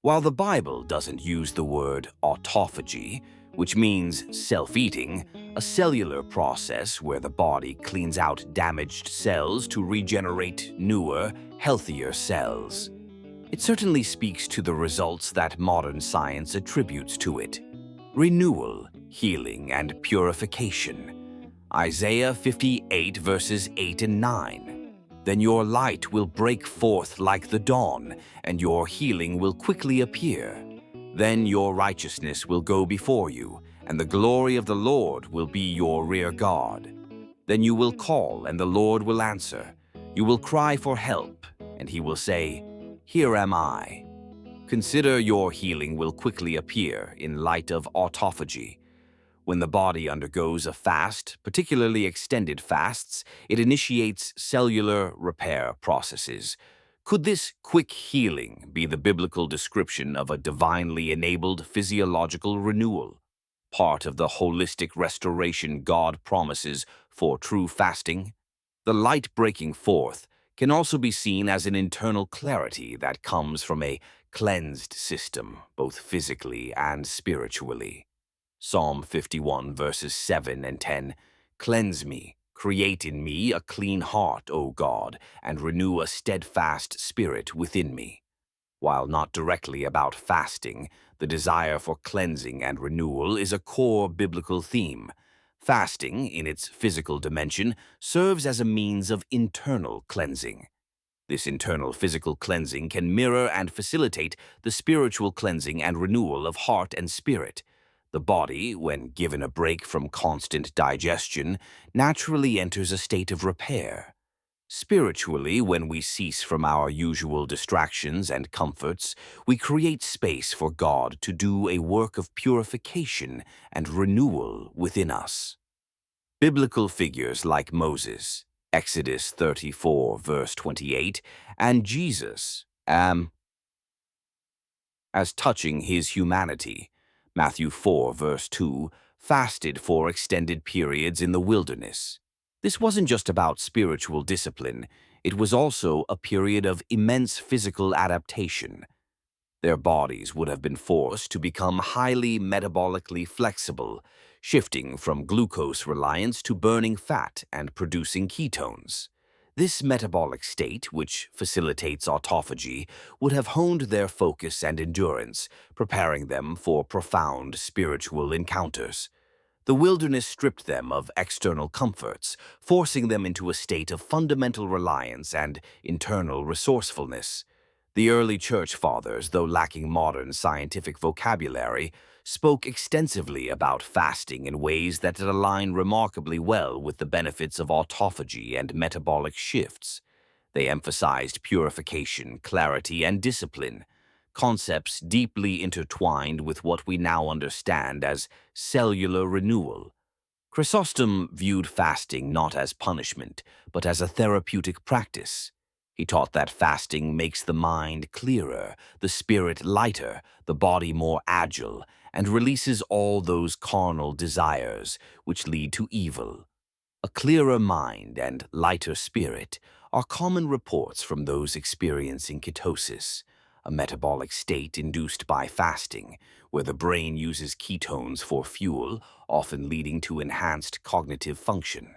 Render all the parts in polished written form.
While the Bible doesn't use the word autophagy, which means self-eating, a cellular process where the body cleans out damaged cells to regenerate newer, healthier cells, it certainly speaks to the results that modern science attributes to it: renewal, healing, and purification. Isaiah 58 verses 8 and 9. Then your light will break forth like the dawn, and your healing will quickly appear. Then your righteousness will go before you, and the glory of the Lord will be your rear guard. Then you will call, and the Lord will answer. You will cry for help, and he will say, "Here am I." Consider your healing will quickly appear in light of autophagy. When the body undergoes a fast, particularly extended fasts, it initiates cellular repair processes. Could this quick healing be the biblical description of a divinely enabled physiological renewal, part of the holistic restoration God promises for true fasting? The light breaking forth can also be seen as an internal clarity that comes from a cleansed system, both physically and spiritually. Psalm 51 verses 7 and 10, "Cleanse me, create in me a clean heart, O God, and renew a steadfast spirit within me." While not directly about fasting, the desire for cleansing and renewal is a core biblical theme. Fasting, in its physical dimension, serves as a means of internal cleansing. This internal physical cleansing can mirror and facilitate the spiritual cleansing and renewal of heart and spirit. The body, when given a break from constant digestion, naturally enters a state of repair. Spiritually, when we cease from our usual distractions and comforts, we create space for God to do a work of purification and renewal within us. Biblical figures like Moses, Exodus 34, verse 28, and Jesus, as touching his humanity, Matthew 4, verse 2, fasted for extended periods in the wilderness. This wasn't just about spiritual discipline, it was also a period of immense physical adaptation. Their bodies would have been forced to become highly metabolically flexible, shifting from glucose reliance to burning fat and producing ketones. This metabolic state, which facilitates autophagy, would have honed their focus and endurance, preparing them for profound spiritual encounters. The wilderness stripped them of external comforts, forcing them into a state of fundamental reliance and internal resourcefulness. The early church fathers, though lacking modern scientific vocabulary, spoke extensively about fasting in ways that align remarkably well with the benefits of autophagy and metabolic shifts. They emphasized purification, clarity, and discipline, concepts deeply intertwined with what we now understand as cellular renewal. Chrysostom viewed fasting not as punishment, but as a therapeutic practice. He taught that fasting makes the mind clearer, the spirit lighter, the body more agile, and releases all those carnal desires which lead to evil. A clearer mind and lighter spirit are common reports from those experiencing ketosis, a metabolic state induced by fasting, where the brain uses ketones for fuel, often leading to enhanced cognitive function.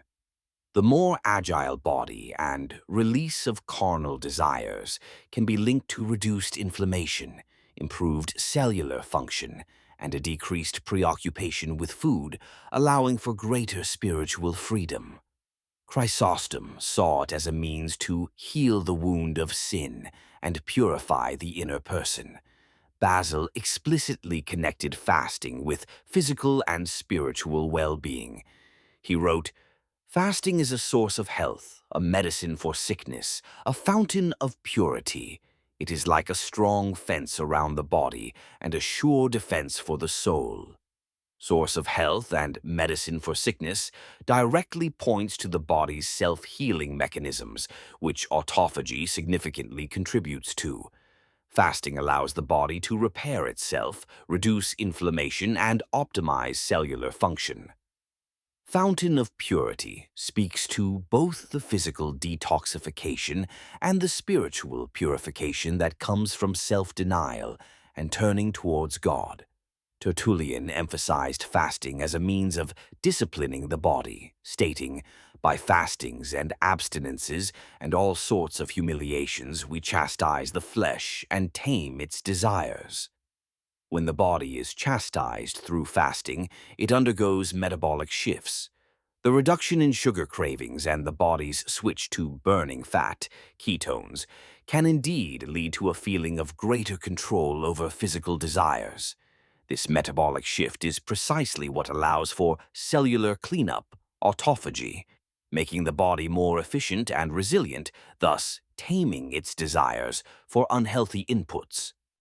The more agile body and release of carnal desires can be linked to reduced inflammation, improved cellular function, and a decreased preoccupation with food, allowing for greater spiritual freedom. Chrysostom saw it as a means to heal the wound of sin and purify the inner person. Basil explicitly connected fasting with physical and spiritual well-being. He wrote, "Fasting is a source of health, a medicine for sickness, a fountain of purity. It is like a strong fence around the body and a sure defense for the soul." Source of health and medicine for sickness directly points to the body's self-healing mechanisms, which autophagy significantly contributes to. Fasting allows the body to repair itself, reduce inflammation, and optimize cellular function. Fountain of Purity speaks to both the physical detoxification and the spiritual purification that comes from self-denial and turning towards God. Tertullian emphasized fasting as a means of disciplining the body, stating, "By fastings and abstinences and all sorts of humiliations we chastise the flesh and tame its desires." When the body is chastised through fasting, it undergoes metabolic shifts. The reduction in sugar cravings and the body's switch to burning fat, ketones, can indeed lead to a feeling of greater control over physical desires. This metabolic shift is precisely what allows for cellular cleanup, autophagy, making the body more efficient and resilient, thus taming its desires for unhealthy inputs.